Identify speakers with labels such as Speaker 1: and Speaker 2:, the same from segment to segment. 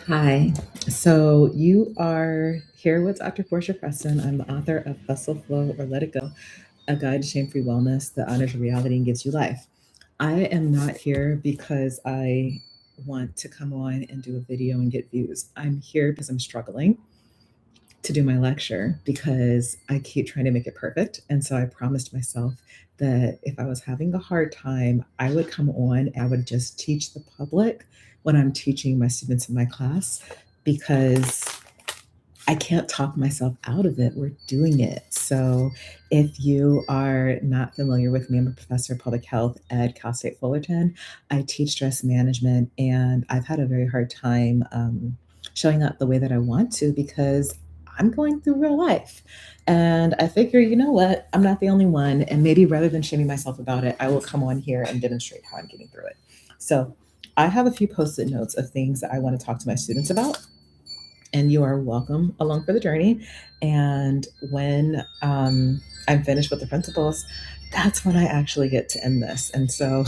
Speaker 1: Hi. So you are here with Dr. Portia Preston. I'm the author of Hustle, Flow, or Let It Go, a guide to shame-free wellness that honors reality and gives you life. I am not here because I want to come on and do a video and get views. I'm here because I'm struggling to do my lecture because I keep trying to make it perfect. And so I promised myself that if I was having a hard time, I would come on and I would just teach the public when I'm teaching my students in my class because I can't talk myself out of it. We're doing it. So, if you are not familiar with me, I'm a professor of public health at Cal State Fullerton. I teach stress management, and I've had a very hard time showing up the way that I want to because I'm going through real life. And I figure, you know what? I'm not the only one. And maybe rather than shaming myself about it, I will come on here and demonstrate how I'm getting through it. So, I have a few post it notes of things that I want to talk to my students about, and you are welcome along for the journey. And when I'm finished with the principles, that's when I actually get to end this. And so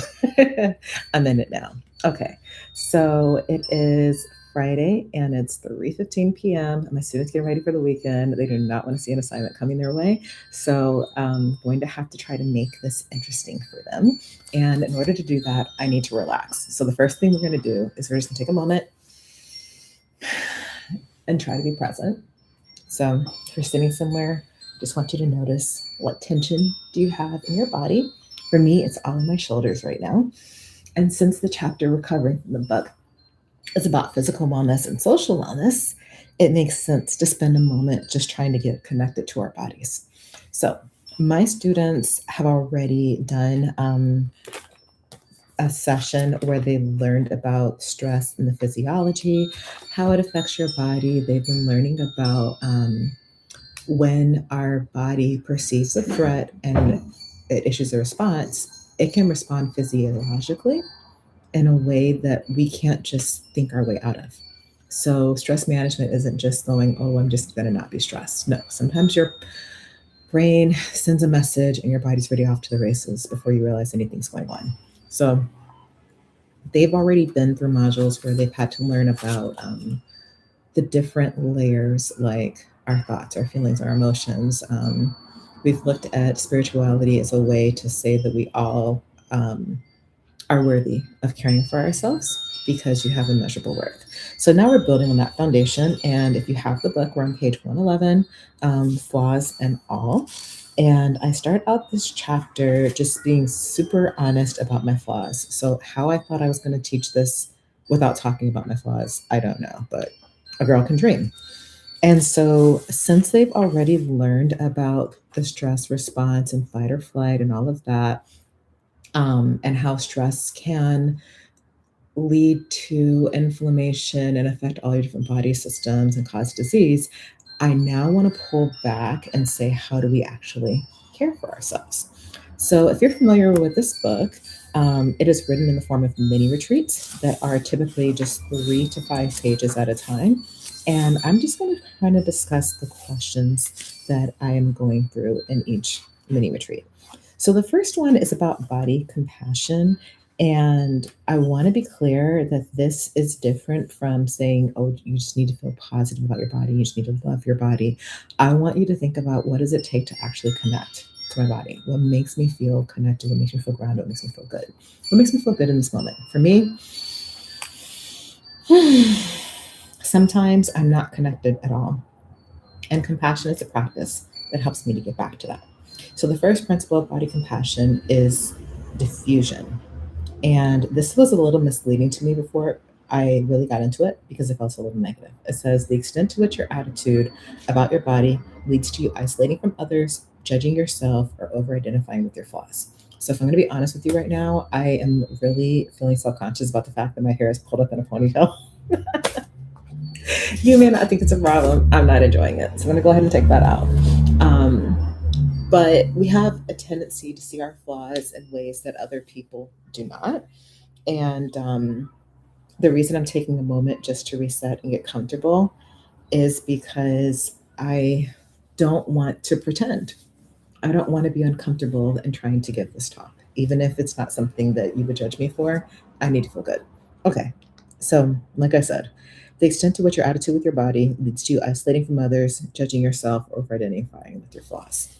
Speaker 1: I'm in it now. Okay, so it is Friday and it's 3:15 p.m. My students getting ready for the weekend. They do not want to see an assignment coming their way. So I'm going to have to try to make this interesting for them. And in order to do that, I need to relax. So the first thing we're going to do is we're just going to take a moment and try to be present. So if you're sitting somewhere, just want you to notice what tension do you have in your body. For me, it's all in my shoulders right now. And since the chapter we're covering from the book is about physical wellness and social wellness, it makes sense to spend a moment just trying to get connected to our bodies. So my students have already done a session where they learned about stress and the physiology, how it affects your body. They've been learning about when our body perceives a threat and it issues a response, it can respond physiologically in a way that we can't just think our way out of. So, stress management isn't just going, oh, I'm just going to not be stressed. No, sometimes your brain sends a message and your body's ready off to the races before you realize anything's going on. So, they've already been through modules where they've had to learn about the different layers, like our thoughts, our feelings, our emotions. We've looked at spirituality as a way to say that we all are worthy of caring for ourselves because you have immeasurable worth. So now we're building on that foundation. And if you have the book, we're on page 111, Flaws and All. And I start out this chapter just being super honest about my flaws. So, how I thought I was going to teach this without talking about my flaws, I don't know, but a girl can dream. And so, since they've already learned about the stress response and fight or flight and all of that, and how stress can lead to inflammation and affect all your different body systems and cause disease, I now want to pull back and say, how do we actually care for ourselves? So, if you're familiar with this book, it is written in the form of mini retreats that are typically just 3 to 5 pages at a time. And I'm just going to kind of discuss the questions that I am going through in each mini retreat. So, the first one is about body compassion. And I want to be clear that this is different from saying, oh, you just need to feel positive about your body. You just need to love your body. I want you to think about what does it take to actually connect to my body? What makes me feel connected? What makes me feel grounded? What makes me feel good? What makes me feel good in this moment? For me, sometimes I'm not connected at all. And compassion is a practice that helps me to get back to that. So the first principle of body compassion is diffusion. And this was a little misleading to me before I really got into it because it felt a little negative. It says the extent to which your attitude about your body leads to you isolating from others, judging yourself, or over identifying with your flaws. So, if I'm going to be honest with you right now, I am really feeling self conscious about the fact that my hair is pulled up in a ponytail. You may not think it's a problem. I'm not enjoying it. So, I'm going to go ahead and take that out. Um, but we have a tendency to see our flaws in ways that other people do not. And the reason I'm taking a moment just to reset and get comfortable is because I don't want to pretend. I don't want to be uncomfortable in trying to give this talk. Even if it's not something that you would judge me for, I need to feel good. Okay. So, like I said, The extent to which your attitude with your body leads to you isolating from others, judging yourself, or identifying with your flaws.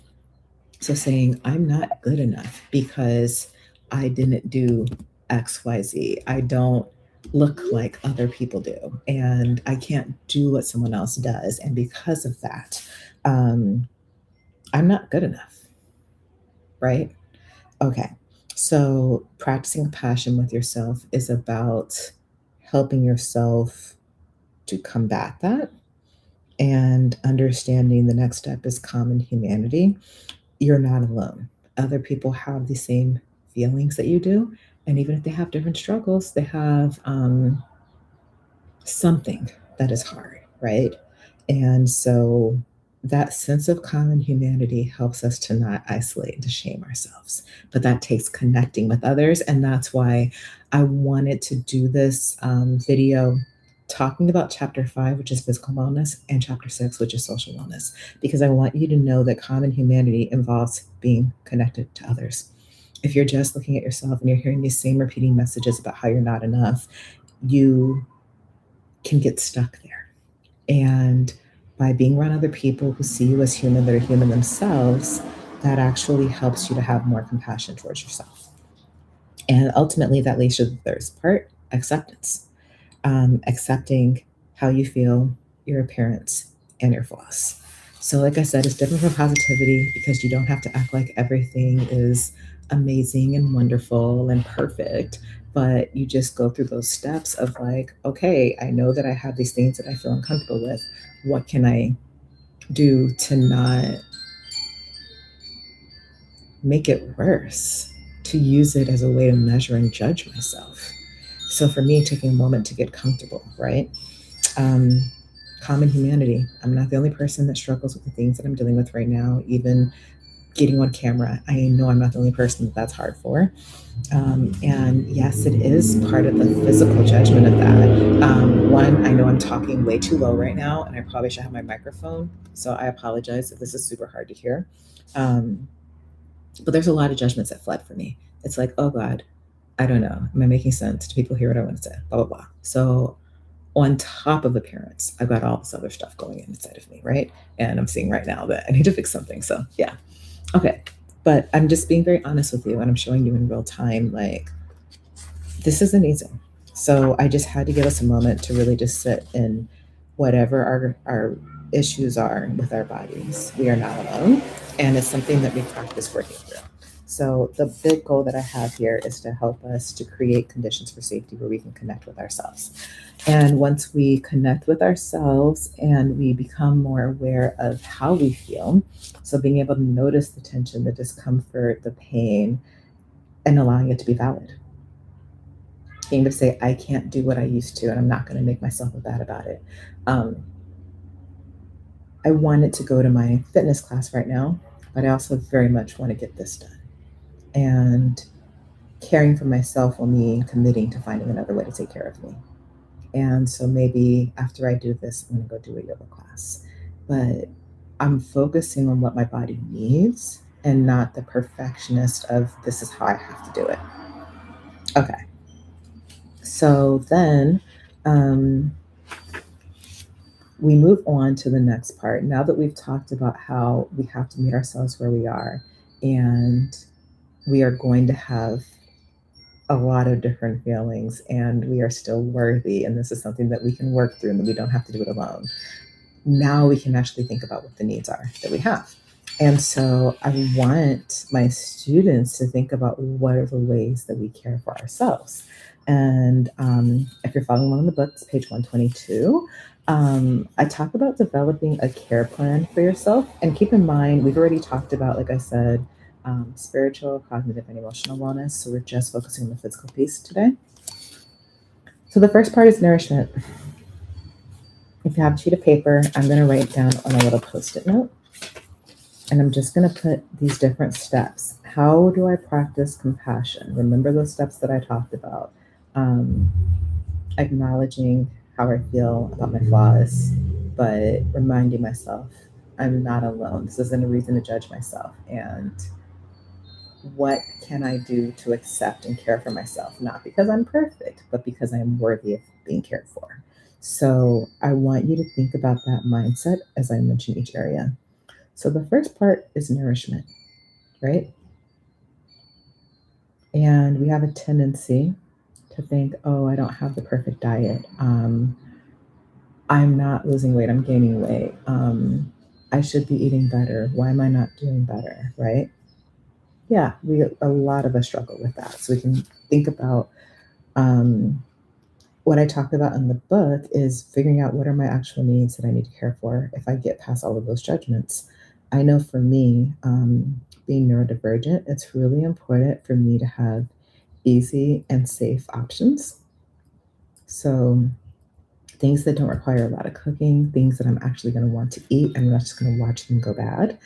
Speaker 1: So saying, I'm not good enough because I didn't do XYZ. I don't look like other people do. And I can't do what someone else does. And because of that, um, I'm not good enough. Right? Okay. So practicing passion with yourself is about helping yourself to combat that and understanding the next step is common humanity. You're not alone. Other people have the same feelings that you do. And even if they have different struggles, they have something that is hard, right? And so that sense of common humanity helps us to not isolate and to shame ourselves. But that takes connecting with others. And that's why I wanted to do this video talking about chapter 5, which is physical wellness, and chapter 6, which is social wellness, because I want you to know that common humanity involves being connected to others. If you're just looking at yourself and you're hearing these same repeating messages about how you're not enough, you can get stuck there. And by being around other people who see you as human, that are human themselves, that actually helps you to have more compassion towards yourself. And ultimately, that leads to the third part, acceptance. Accepting how you feel, your appearance, and your flaws. So, like I said, it's different from positivity because you don't have to act like everything is amazing and wonderful and perfect, but you just go through those steps of like, okay, I know that I have these things that I feel uncomfortable with. What can I do to not make it worse? To use it as a way to measure and judge myself. So, for me, taking a moment to get comfortable, right? Um, Common humanity. I'm not the only person that struggles with the things that I'm dealing with right now, even getting on camera. I know I'm not the only person that that's hard for. And yes, it is part of the physical judgment of that. One, I know I'm talking way too low right now, and I probably should have my microphone. So I apologize if this is super hard to hear. Um, but there's a lot of judgments that fled for me. It's like, oh God, I don't know. Am I making sense? Do people hear what I want to say? Blah, blah, blah. So on top of appearance, I've got all this other stuff going inside of me, right? And I'm seeing right now that I need to fix something. So yeah. Okay. But I'm just being very honest with you and I'm showing you in real time, like, this is amazing. So I just had to give us a moment to really just sit in whatever our issues are with our bodies. We are not alone. And it's something that we practice working through. So the big goal that I have here is to help us to create conditions for safety where we can connect with ourselves. And once we connect with ourselves and we become more aware of how we feel, so being able to notice the tension, the discomfort, the pain, and allowing it to be valid. Being able to say, I can't do what I used to, and I'm not going to make myself feel bad about it. Um, I wanted to go to my fitness class right now, but I also very much want to get this done. And caring for myself will mean committing to finding another way to take care of me. And so maybe after I do this, I'm going to go do a yoga class. But I'm focusing on what my body needs and not the perfectionist of this is how I have to do it. Okay. So then we move on to the next part. Now that we've talked about how we have to meet ourselves where we are, and we are going to have a lot of different feelings, and we are still worthy, and this is something that we can work through and that we don't have to do it alone. Now we can actually think about what the needs are that we have. And so I want my students to think about what are the ways that we care for ourselves. And if you're following along in the book, it's page 122. I talk about developing a care plan for yourself. And keep in mind, we've already talked about, like I said, spiritual, cognitive, and emotional wellness. So we're just focusing on the physical piece today. So the first part is nourishment. If you have a sheet of paper, I'm going to write down on a little Post-it note. And I'm just going to put these different steps. How do I practice compassion? Remember those steps that I talked about. Acknowledging how I feel about my flaws, but reminding myself I'm not alone. This isn't a reason to judge myself. And what can I do to accept and care for myself? Not because I'm perfect, but because I'm worthy of being cared for. So I want you to think about that mindset as I mention each area. So the first part is nourishment, right? And we have a tendency to think, oh, I don't have the perfect diet. I'm not losing weight, I'm gaining weight. I should be eating better. Why am I not doing better? Right? Yeah, a lot of us struggle with that. So we can think about um, what I talk about in the book is figuring out what are my actual needs that I need to care for if I get past all of those judgments. I know for me, being neurodivergent, it's really important for me to have easy and safe options. So things that don't require a lot of cooking, things that I'm actually going to want to eat. I'm not just going to watch them go bad.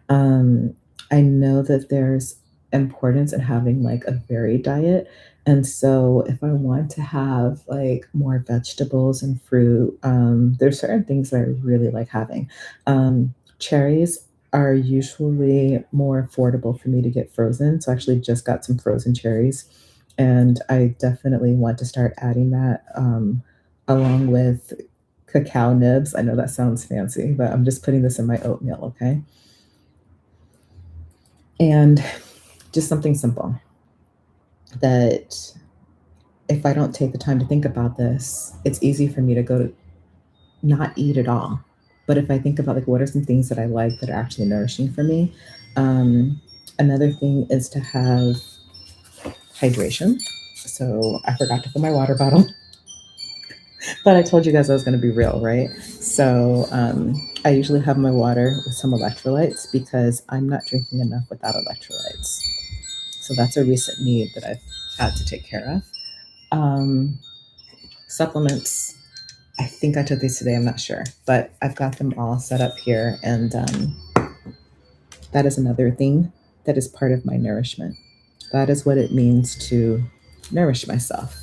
Speaker 1: Um, I know that there's importance in having like a varied diet. And so if I want to have like more vegetables and fruit, there's certain things that I really like having. Cherries are usually more affordable for me to get frozen. So I actually just got some frozen cherries. And I definitely want to start adding that along with cacao nibs. I know that sounds fancy, but I'm just putting this in my oatmeal, okay? And just something simple that if I don't take the time to think about this, it's easy for me to go to not eat at all. But if I think about like what are some things that I like that are actually nourishing for me, another thing is to have hydration. So I forgot to fill my water bottle, but I told you guys I was going to be real, right? So I usually have my water with some electrolytes because I'm not drinking enough without electrolytes. So that's a recent need that I've had to take care of. Um, Supplements. I think I took these today. I'm not sure, but I've got them all set up here, and that is another thing that is part of my nourishment. That is what it means to nourish myself.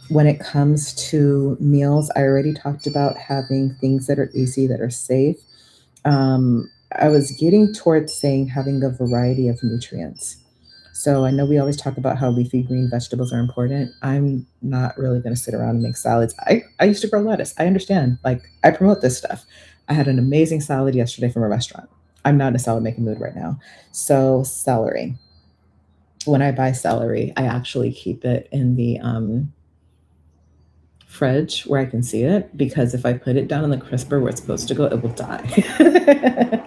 Speaker 1: When it comes to meals, I already talked about having things that are easy, that are safe. I was getting towards saying having a variety of nutrients. So I know we always talk about how leafy green vegetables are important. I'm not really going to sit around and make salads. I used to grow lettuce. I understand. Like, I promote this stuff. I had an amazing salad yesterday from a restaurant. I'm not in a salad making mood right now. So, celery. When I buy celery, I actually keep it in the fridge where I can see it because if I put it down in the crisper where it's supposed to go, it will die.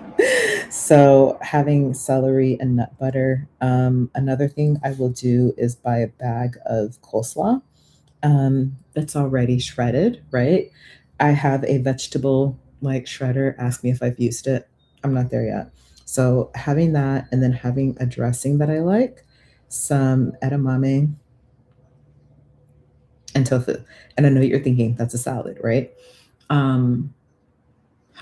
Speaker 1: So having celery and nut butter. Another thing I will do is buy a bag of coleslaw that's already shredded, right? I have a vegetable like shredder. Ask me if I've used it. I'm not there yet. So having that and then having a dressing that I like, some edamame and tofu. And I know you're thinking that's a salad, right? Um,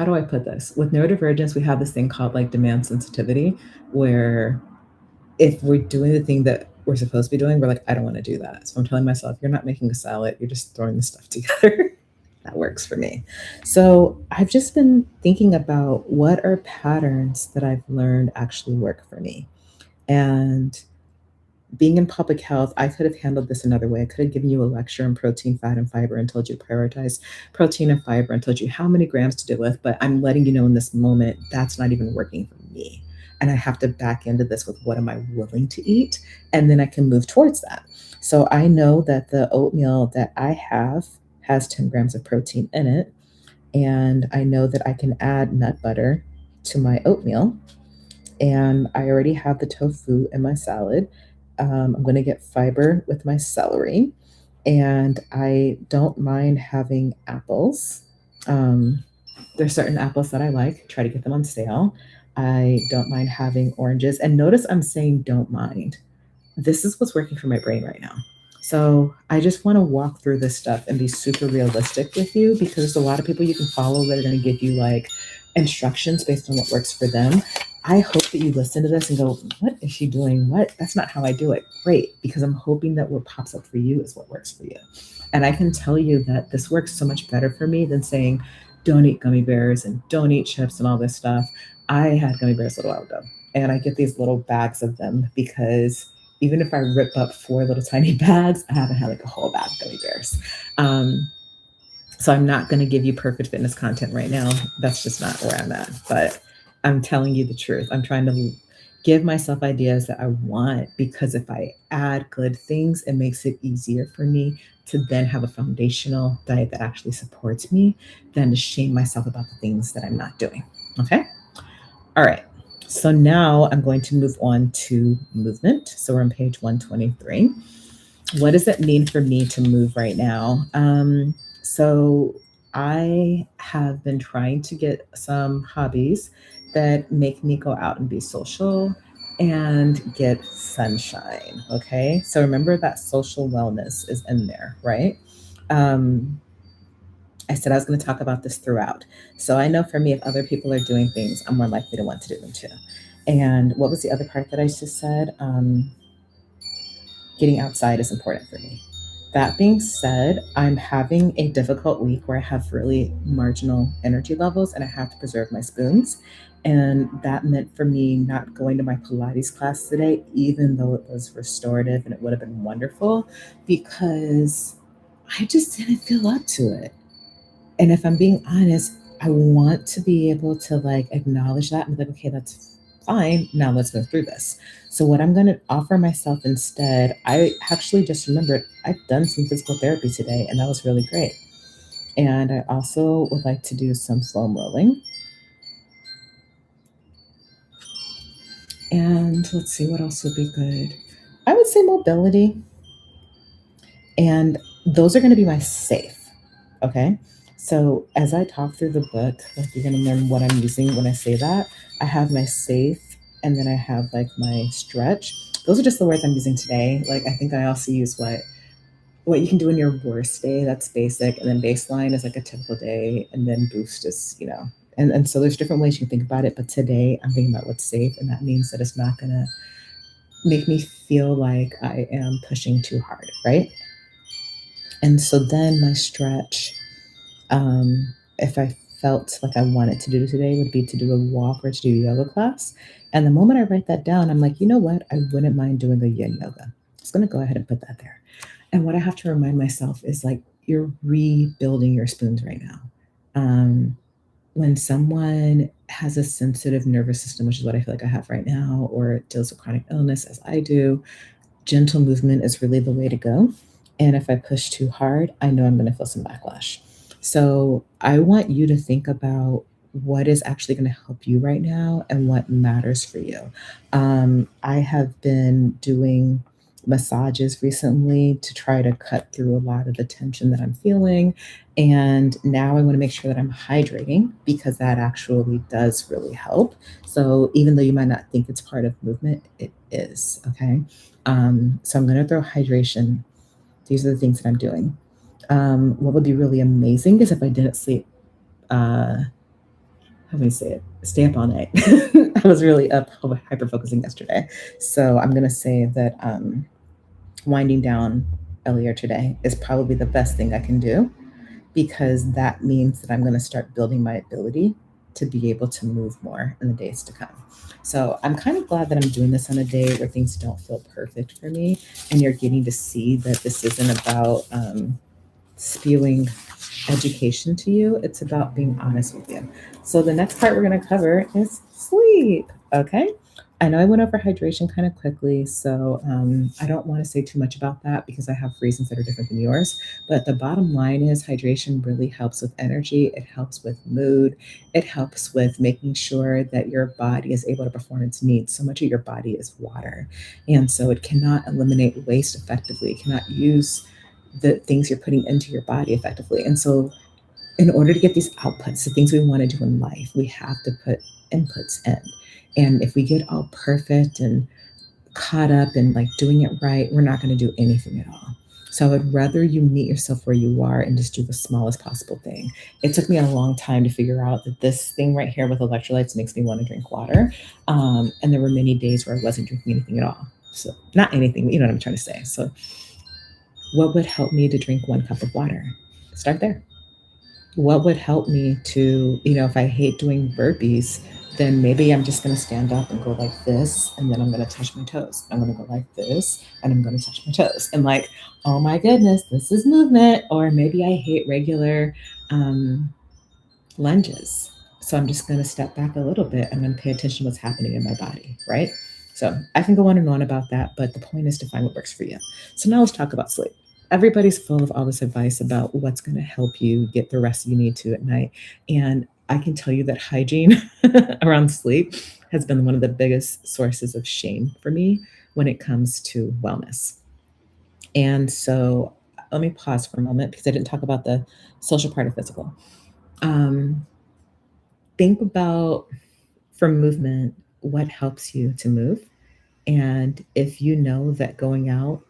Speaker 1: how do I put this? With neurodivergence, we have this thing called like demand sensitivity, where if we're doing the thing that we're supposed to be doing, we're like, I don't want to do that. So I'm telling myself, you're not making a salad, you're just throwing the stuff together. That works for me. So I've just been thinking about what are patterns that I've learned actually work for me. And being in public health, I could have handled this another way. I could have given you a lecture on protein, fat, and fiber and told you to prioritize protein and fiber and told you how many grams to deal with. But I'm letting you know in this moment that's not even working for me. And I have to back into this with what am I willing to eat? And then I can move towards that. So I know that the oatmeal that I have has 10 grams of protein in it. And I know that I can add nut butter to my oatmeal and I already have the tofu in my salad. I'm going to get fiber with my celery, and I don't mind having apples. Um, there's certain apples that I like, try to get them on sale. I don't mind having oranges. And notice I'm saying don't mind. This is what's working for my brain right now. So I just want to walk through this stuff and be super realistic with you because there's a lot of people you can follow that are going to give you like instructions based on what works for them. I hope that you listen to this and go, what is she doing? What? That's not how I do it. Great, because I'm hoping that what pops up for you is what works for you. And I can tell you that this works so much better for me than saying, don't eat gummy bears and don't eat chips and all this stuff. I had gummy bears a little while ago, and I get these little bags of them because even if I rip up 4 little tiny bags, I haven't had like a whole bag of gummy bears. Um, So I'm not going to give you perfect fitness content right now. That's just not where I'm at. But I'm telling you the truth. I'm trying to give myself ideas that I want, because if I add good things, it makes it easier for me to then have a foundational diet that actually supports me than to shame myself about the things that I'm not doing. Okay. All right. So now I'm going to move on to movement. So we're on page 123. What does it mean for me to move right now? So I have been trying to get some hobbies that make me go out and be social and get sunshine. Okay. So remember that social wellness is in there, right? Um, I said I was going to talk about this throughout. So I know for me, if other people are doing things, I'm more likely to want to do them too. And what was the other part that I just said? Getting outside is important for me. That being said, I'm having a difficult week where I have really marginal energy levels and I have to preserve my spoons. And that meant for me not going to my Pilates class today, even though it was restorative and it would have been wonderful, because I just didn't feel up to it. And if I'm being honest, I want to be able to like acknowledge that and be like, okay, that's fine. Now let's go through this. So what I'm going to offer myself instead, I actually just remembered I've done some physical therapy today and that was really great. And I also would like to do some foam rolling. And let's see what else would be good. I would say mobility. And those are going to be my safe. Okay. So as I talk through the book, like you're going to learn what I'm using when I say that. I have my safe and then I have like my stretch. Those are just the words I'm using today. Like I think I also use what you can do in your worst day. That's basic. And then baseline is like a typical day. And then boost is, and so there's different ways you can think about it. But today I'm thinking about what's safe. And that means that it's not going to make me feel like I am pushing too hard. Right. And so then my stretch, if I felt like I wanted to do today, would be to do a walk or to do a yoga class. And the moment I write that down, I'm like, you know what? I wouldn't mind doing a yin yoga. I'm just going to go ahead and put that there. And what I have to remind myself is like, you're rebuilding your spoons right now. When someone has a sensitive nervous system, which is what I feel like I have right now, or deals with chronic illness as I do, gentle movement is really the way to go. And if I push too hard, I know I'm going to feel some backlash. So I want you to think about what is actually going to help you right now and what matters for you. I have been doing massages recently to try to cut through a lot of the tension that I'm feeling. And now I want to make sure that I'm hydrating because that actually does really help. So even though you might not think it's part of movement, it is. Okay. So I'm going to throw hydration. These are the things that I'm doing. What would be really amazing is if I didn't sleep, how do I say it? Stay up all night. I was really up hyper focusing yesterday. So I'm going to say that winding down earlier today is probably the best thing I can do because that means that I'm going to start building my ability to be able to move more in the days to come. So I'm kind of glad that I'm doing this on a day where things don't feel perfect for me and you're getting to see that this isn't about spewing education to you. It's about being honest with you. So the next part we're going to cover is sleep. Okay. I know I went over hydration kind of quickly, so I don't want to say too much about that because I have reasons that are different than yours. But the bottom line is hydration really helps with energy. It helps with mood. It helps with making sure that your body is able to perform its needs. So much of your body is water. And so it cannot eliminate waste effectively. It cannot use the things you're putting into your body effectively. And so in order to get these outputs, the things we want to do in life, we have to put inputs in. And if we get all perfect and caught up in like doing it right, we're not going to do anything at all. So I would rather you meet yourself where you are and just do the smallest possible thing. It took me a long time to figure out that this thing right here with electrolytes makes me want to drink water. And there were many days where I wasn't drinking anything at all. So not anything, you know what I'm trying to say. So what would help me to drink 1 cup of water? Start there. What would help me to, if I hate doing burpees, then maybe I'm just going to stand up and go like this, and then I'm going to touch my toes. I'm going to go like this, and I'm going to touch my toes. And like, oh my goodness, this is movement. Or maybe I hate regular um, lunges. So I'm just going to step back a little bit. I'm going to pay attention to what's happening in my body, right? So I can go on and on about that, but the point is to find what works for you. So now let's talk about sleep. Everybody's full of all this advice about what's going to help you get the rest you need to at night. And I can tell you that hygiene around sleep has been one of the biggest sources of shame for me when it comes to wellness. And so let me pause for a moment because I didn't talk about the social part of physical. Um, think about for movement what helps you to move. And if you know that going out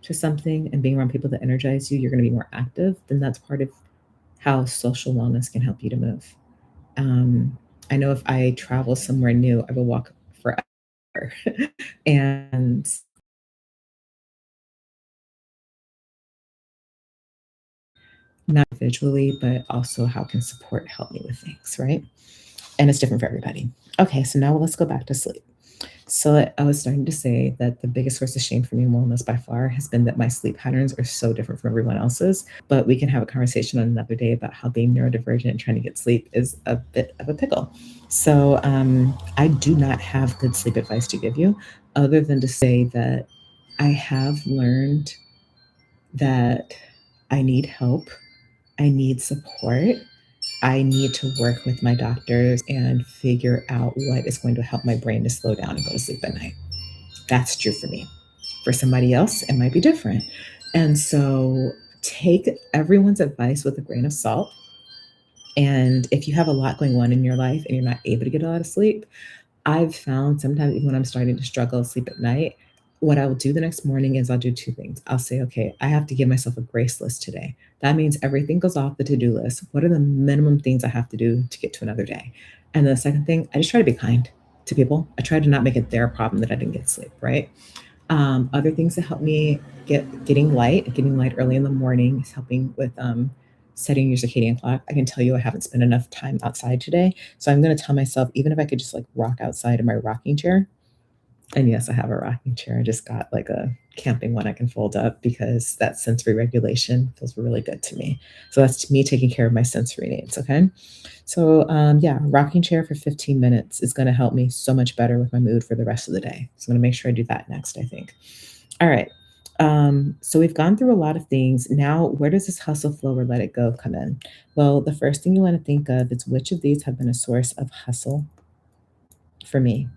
Speaker 1: to something and being around people that energize you, you're going to be more active, then that's part of how social wellness can help you to move. Um, I know if I travel somewhere new, I will walk forever. And not visually, but also how can support help me with things, right? And it's different for everybody. Okay, so now let's go back to sleep. So I was starting to say that the biggest source of shame for me in wellness by far has been that my sleep patterns are so different from everyone else's. But we can have a conversation on another day about how being neurodivergent and trying to get sleep is a bit of a pickle. So I do not have good sleep advice to give you, other than to say that I have learned that I need help, I need support, I need to work with my doctors and figure out what is going to help my brain to slow down and go to sleep at night. That's true for me. For somebody else, it might be different. And so take everyone's advice with a grain of salt. And if you have a lot going on in your life and you're not able to get a lot of sleep, I've found sometimes even when I'm starting to struggle to sleep at night, what I will do the next morning is I'll do two things. I'll say, okay, I have to give myself a grace list today. That means everything goes off the to-do list. What are the minimum things I have to do to get to another day? And the second thing, I just try to be kind to people. I try to not make it their problem that I didn't get sleep, right? Other things that help me getting light early in the morning is helping with setting your circadian clock. I can tell you I haven't spent enough time outside today. So I'm going to tell myself, even if I could just like rock outside in my rocking chair, and yes, I have a rocking chair. I just got like a camping one I can fold up because that sensory regulation feels really good to me. So that's me taking care of my sensory needs. Okay. So yeah, rocking chair for 15 minutes is going to help me so much better with my mood for the rest of the day. So I'm going to make sure I do that next, I think. All right. So we've gone through a lot of things. Now, where does this hustle, flow, or let it go come in? Well, the first thing you want to think of is which of these have been a source of hustle for me?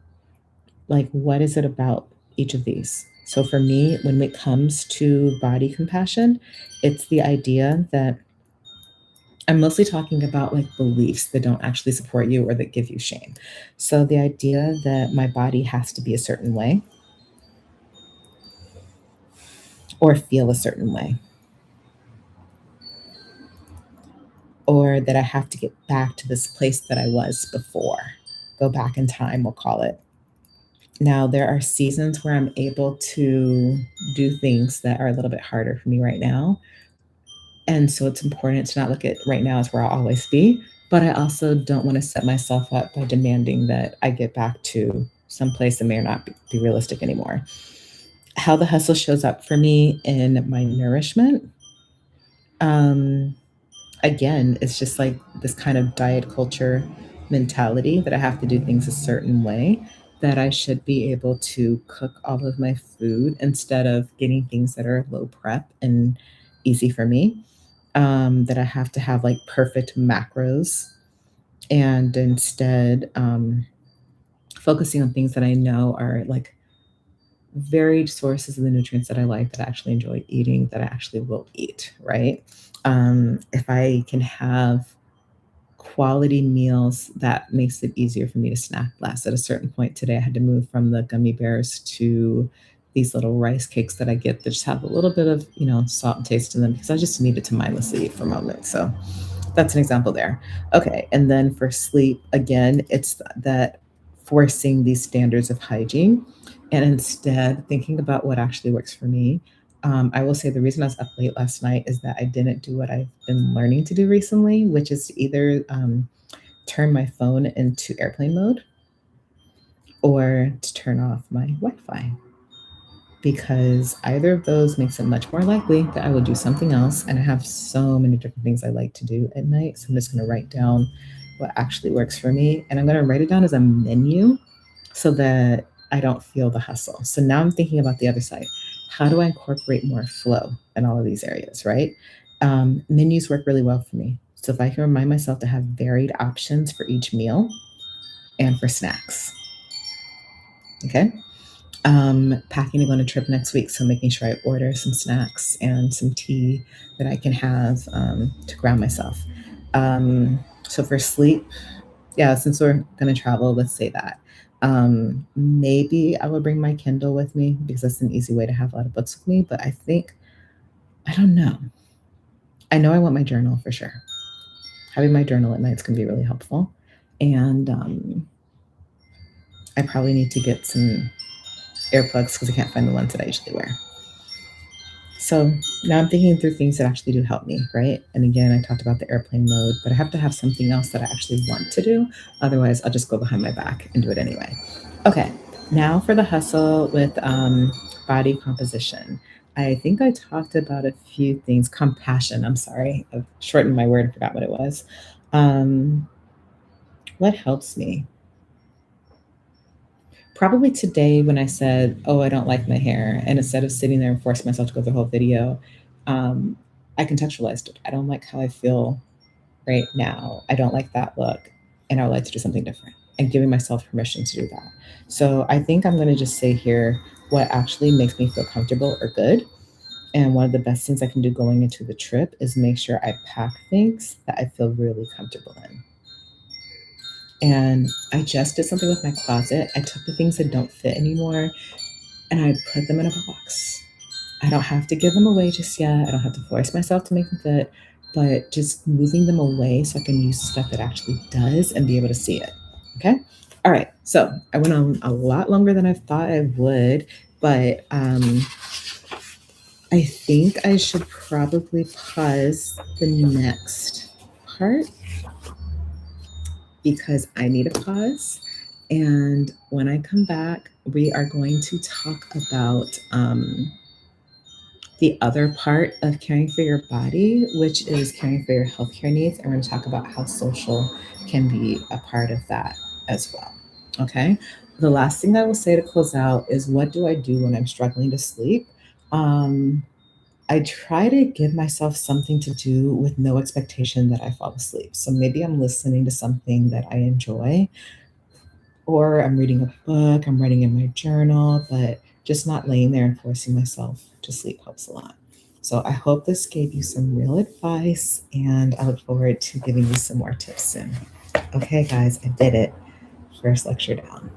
Speaker 1: Like, what is it about each of these? So for me, when it comes to body compassion, it's the idea that I'm mostly talking about like beliefs that don't actually support you or that give you shame. So the idea that my body has to be a certain way or feel a certain way, or that I have to get back to this place that I was before. Go back in time, we'll call it. Now, there are seasons where I'm able to do things that are a little bit harder for me right now. And so it's important to not look at right now as where I'll always be. But I also don't want to set myself up by demanding that I get back to some place that may or not be realistic anymore. How the hustle shows up for me in my nourishment. Um, Again, it's just like this kind of diet culture mentality that I have to do things a certain way, that I should be able to cook all of my food instead of getting things that are low prep and easy for me. That I have to have like perfect macros and instead focusing on things that I know are like varied sources of the nutrients that I like, that I actually enjoy eating, that I actually will eat, right? If I can have quality meals, that makes it easier for me to snack less. At a certain point today, I had to move from the gummy bears to these little rice cakes that I get that just have a little bit of, salt and taste in them because I just needed to mindlessly eat for a moment. So that's an example there. Okay. And then for sleep, again, it's that forcing these standards of hygiene and instead thinking about what actually works for me. I will say the reason I was up late last night is that I didn't do what I've been learning to do recently, which is to either turn my phone into airplane mode or to turn off my Wi-Fi, because either of those makes it much more likely that I will do something else. And I have so many different things I like to do at night. So I'm just going to write down what actually works for me. And I'm going to write it down as a menu so that I don't feel the hustle. So now I'm thinking about the other side. How do I incorporate more flow in all of these areas, right? Menus work really well for me. So if I can remind myself to have varied options for each meal and for snacks, okay? Packing to go on a trip next week, so making sure I order some snacks and some tea that I can have to ground myself. So for sleep, yeah, since we're gonna travel, let's say that. Maybe I will bring my Kindle with me because that's an easy way to have a lot of books with me. But I think, I don't know. I know I want my journal for sure. Having my journal at night is gonna be really helpful, and I probably need to get some earplugs because I can't find the ones that I usually wear. So now I'm thinking through things that actually do help me, right? And again, I talked about the airplane mode, but I have to have something else that I actually want to do. Otherwise, I'll just go behind my back and do it anyway. Okay, now for the hustle with body composition. I think I talked about a few things. Compassion. I'm sorry, I've shortened my word and forgot what it was. Um, what helps me? Probably today when I said, "Oh, I don't like my hair," and instead of sitting there and forcing myself to go through the whole video, um, I contextualized it. I don't like how I feel right now. I don't like that look, and I would like to do something different, and giving myself permission to do that. So I think I'm going to just say here what actually makes me feel comfortable or good. And one of the best things I can do going into the trip is make sure I pack things that I feel really comfortable in. And I just did something with my closet. I took the things that don't fit anymore and I put them in a box. I don't have to give them away just yet. I don't have to force myself to make them fit, but just moving them away so I can use stuff that actually does and be able to see it. Okay. All right. So I went on a lot longer than I thought I would, but I think I should probably pause the next part because I need a pause. And when I come back, we are going to talk about the other part of caring for your body, which is caring for your healthcare needs. And we're going to talk about how social can be a part of that as well. Okay. The last thing I will say to close out is what do I do when I'm struggling to sleep? I try to give myself something to do with no expectation that I fall asleep. So maybe I'm listening to something that I enjoy, or I'm reading a book, I'm writing in my journal, but just not laying there and forcing myself to sleep helps a lot. So I hope this gave you some real advice, and I look forward to giving you some more tips soon. Okay, guys, I did it. First lecture down.